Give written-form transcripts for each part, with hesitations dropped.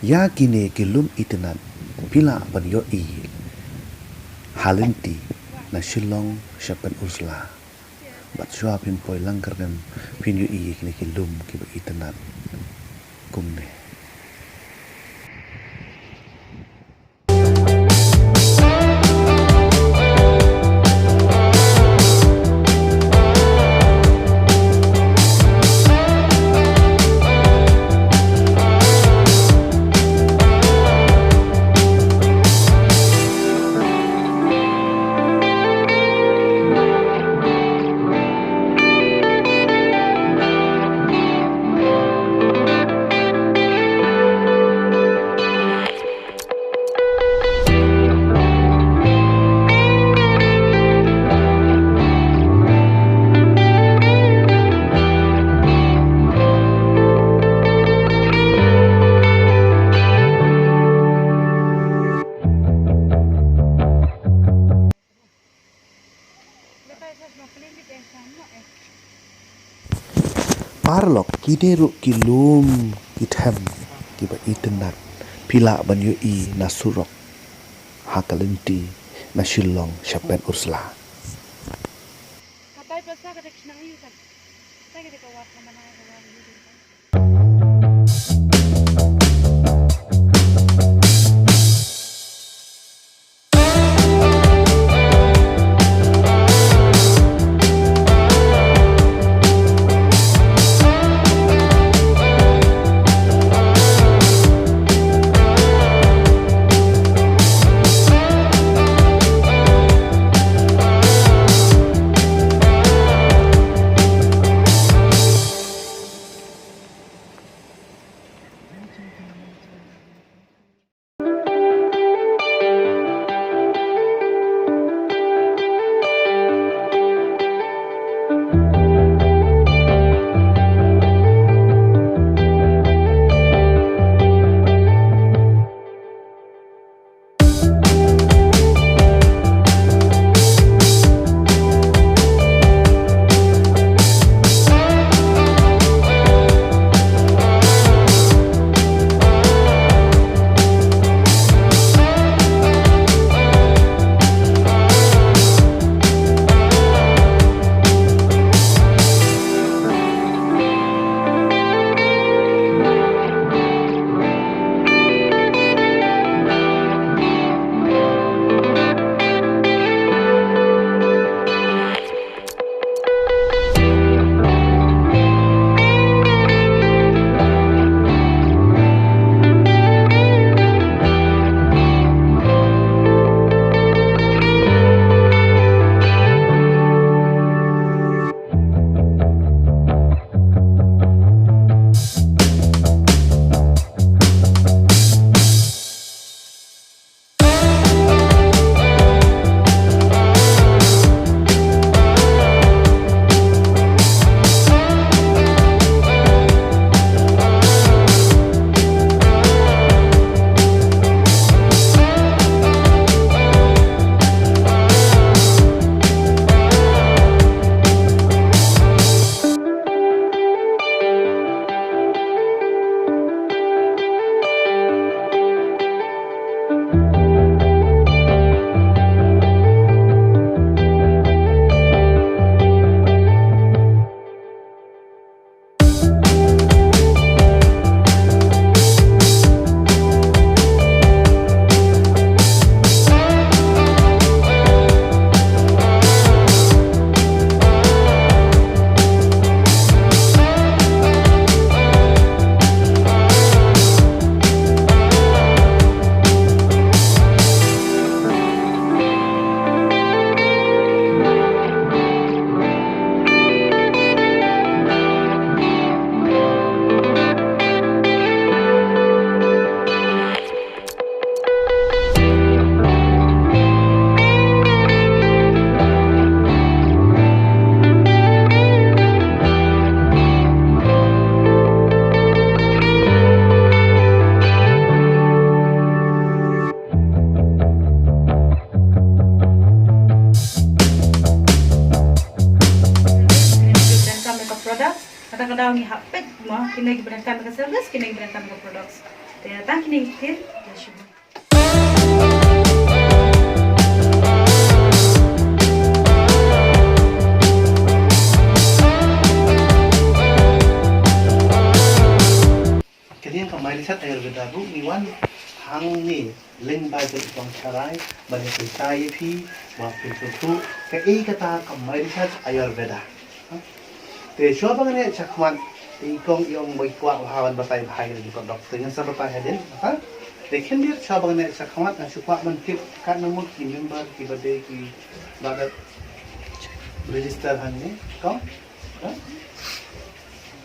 Ya kini kilum itinan pila ban yo I halenti na Shillong shapen Ursula bat shua pin poi langkar dem pin yo I kini kilum ki ba itinan kumne. Parlok kini ru kilum kithem kiba itenat pila ban yo I na surok hakalenti na Shillong shapen Ursula. Kadang-kadang ni hapit mo, kinay gibranta ka service, kinay gibranta ka products. Datang kini tir, ya syukur. Kalian kemarin saya Ayurveda bu iwan hang ni ling bai ke tong charai bani sai phi wa phi tu ke ei kata kemarin saya Ayurveda. Te syo bang ne chakman te kong iong moi kwa hawan batai bahai ni ko dokter yang sa batai hadin ha. Te khen dia syo bang ne chakman na supwa man tip kan namu ki member ki bade ki badat register han ni ko ha.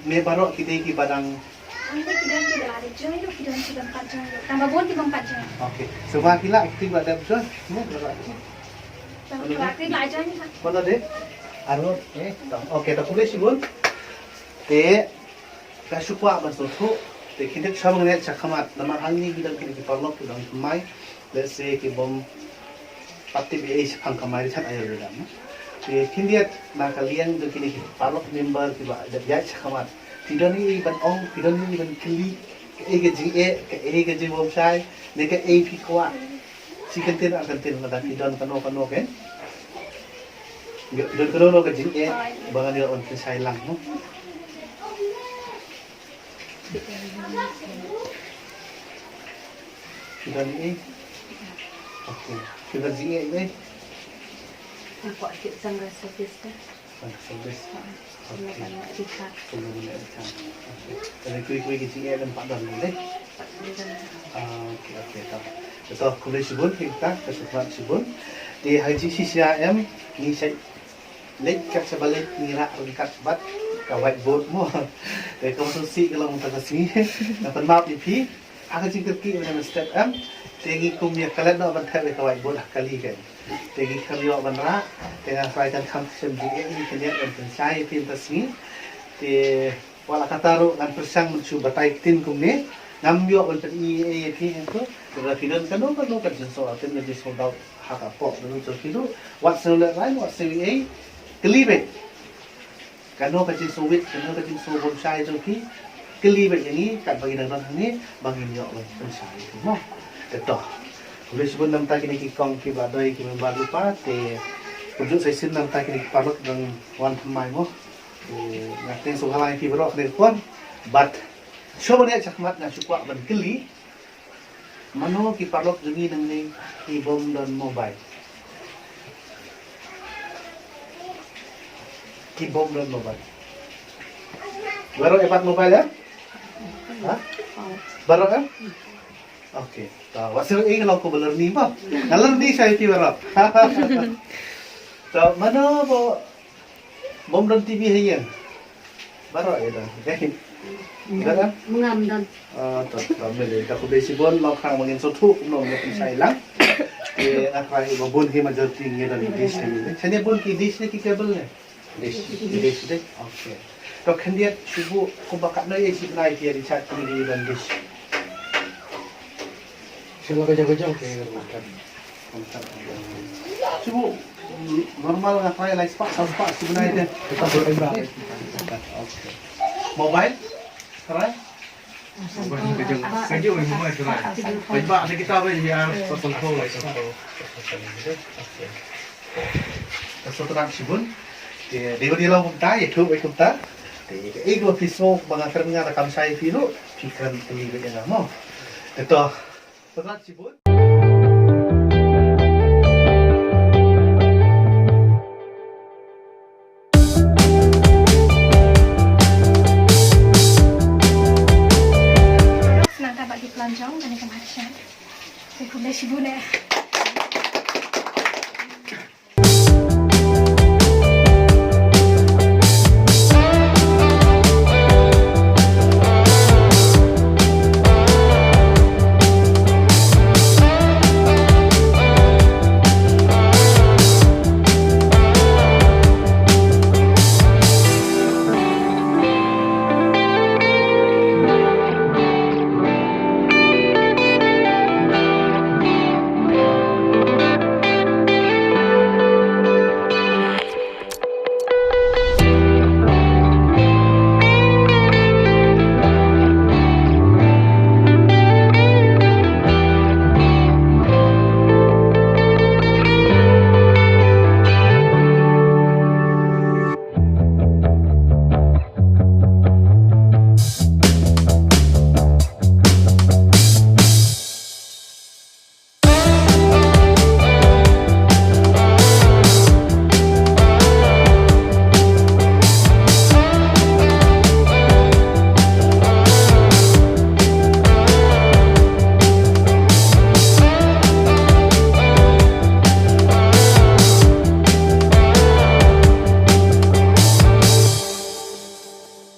Me barok kita ki badang. Anda kidan tidak ada joy, lo kidan sudah 4 joy. Tambah bon tiba 4 joy. Okey. Semua kila kita ada betul. Ni berapa? Tambah kelakir lah joy ni. Mana deh? Anu, okey, tak boleh sih bun. Te, kasih kuat masuk tu. Te kita cuma mengenai cakamat. Nama angin kita kini kita perlu kita mai. Let's say kita bom pati biaya sepang kamari chat ayo dalam. Te kini nak kalian tu kini kita perlu member kita ada biaya cakamat. Tidak ni iban ong, tidak ni iban keli. Ke jing bom sai. Ni ke pi kuat. Si kantin akan kantin ada tidak kano kan? Don kano ke jing bangan dia on sai lang no. Kita ni okey. Kita jing ni. Apa kita sangat sofistik. Service. Okey. Sebelum nak datang. Jadi kuih-kuih kecil ada 4 dalam ni. Okey tak. Betul kulit sibun kita kesukaan sibun. Di haji CCIM ni saya lek kat sebalik ngira kat bat ka whiteboard mo. Dari konstruksi kalau mau tak sini. Dapat map di pi. Akan cikir ki macam step M. Tegi kumia kalian nak bantai ka whiteboard kali kan. Tegi kerja bandra dengan fraikan function juga ini kalian untuk saya pintas ni. Di wala kataru ngan persang mencoba taikin kumne. Ngambil untuk IAP itu. Kalau tidak kan so akan jadi sold out hak apa dulu so itu. What seller lain what CVA kelibet. Kano kacing sowit, kano kacing sobom saya tu ki kelibet yang ni kat bagi dalam ni bagi dia orang pensai itu. Mo. Betul. Boleh sebut nam tak kini kikong ki badai ki membar lupa te pujuk sesi nam tak kini parlok dengan wan pemai mo. Ngaten so halai ki berok ni kon but show ni cakmat na supwa ban keli mano ki parlok jengi nang ni ki bom dan mobile. Ki bom dan mobile. Baru epat mobile ya? Ha? Baru kan? Okey. Tahu. Wasil kalau ko belerni ba? Nalerni saya ti baru. So mana bo bom dan TV hayan? Baru ya dah. Okay. Kan? Mengamdan. Tak boleh. Kalau besi bon lau kang mungkin sotu no ya pensai lang. Nak rai bon ki majority ni dah dish ni. Saya bon ki dish ni ki kabel ni. Dish deh. Okey. Kalau kandiat subuh ko bakat na isi na dia di chat ni dan dish. Sila kerja-kerja okey kan. Subuh normal nak rai like spak sebenarnya. Kita berimba. Okey. Mobile? Sekarang? Kerja ni semua itu lah. Baik ada kita apa biar kontrol. Setelah sibun, dia lah muntah, ya tu baik muntah. Dia dua pisau bangang kerja rekam saya filu, fikir terlibat yang lama. Itu setelah sibun.